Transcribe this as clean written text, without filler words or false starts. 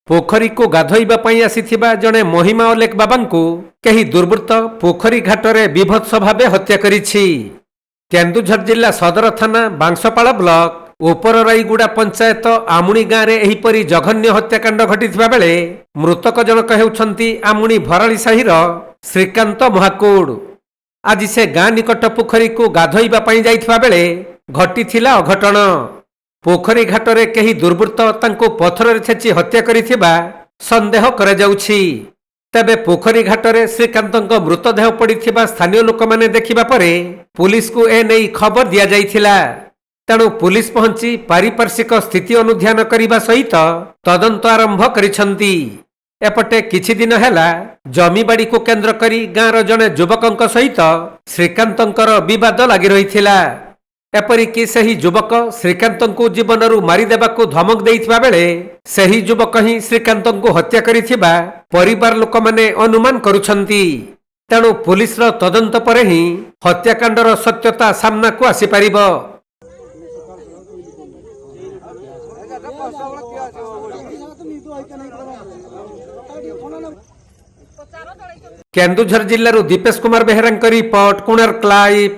पोखरी को गाधोइबा पई आसीथिबा जणे महिमा अलेख बाबांकु केही दुर्वृत्त पोखरी घाटरे विभत्स भावे हत्या करिछि। केन्दुझर जिला सदर थाना बांसपाड़ा ब्लॉक उपरराईगुड़ा पंचायत आमुणी गाँव में एहीपरी जघन्य हत्याकांड घटिथिबा बेले मृतक जनक हेउछन्ति आमुणी भराली साहिर श्रीकांत महाकुड़। आज से गाँ निकट पोखरी को गाधोइबा पई जाइथिबा बेले घटिथिला अघटन। पोखरी घाटरे केही दुर्वृत्त तांको पथରରେ छेची हत्या करिथिबा संदेह करा जाउछि। तेबे पोखरी घाटरे श्रीकांतଙ୍କ मृतदेह पड़िथिबा स्थानीय लोक माने देखिबा परे पुलिस को ए नै खबर दिया जाइथिला। तेणु पुलिस पहुंची पारिपार्श्विक स्थिति अनुध्यान करिबा सहित तदंत आरंभ करिसंती। एपटे किछि दिन हेला जमीबाड़ी को केंद्र करी गाँर जणे युवकଙ୍କ सहित श्रीकांतଙ୍କର विवाद लागि रहिथिला। एपरिकी सही युवक श्रीकांतଙ୍କୁ जीवनरू मारिदेबाकू धमक देइथिबा बेले सही युवक ही श्रीकांतଙ୍କୁ हत्या करिथिबा परिवार लोक माने अनुमान करुछंती। तेणु पुलिस रो तदंत परे ही हत्याकांडर सत्यता सामना को आसी पारिबो। केन्दुझर जिल्लारू दीपेश कुमार बेहेरांक रिपोर्ट कोणार्क लाइव।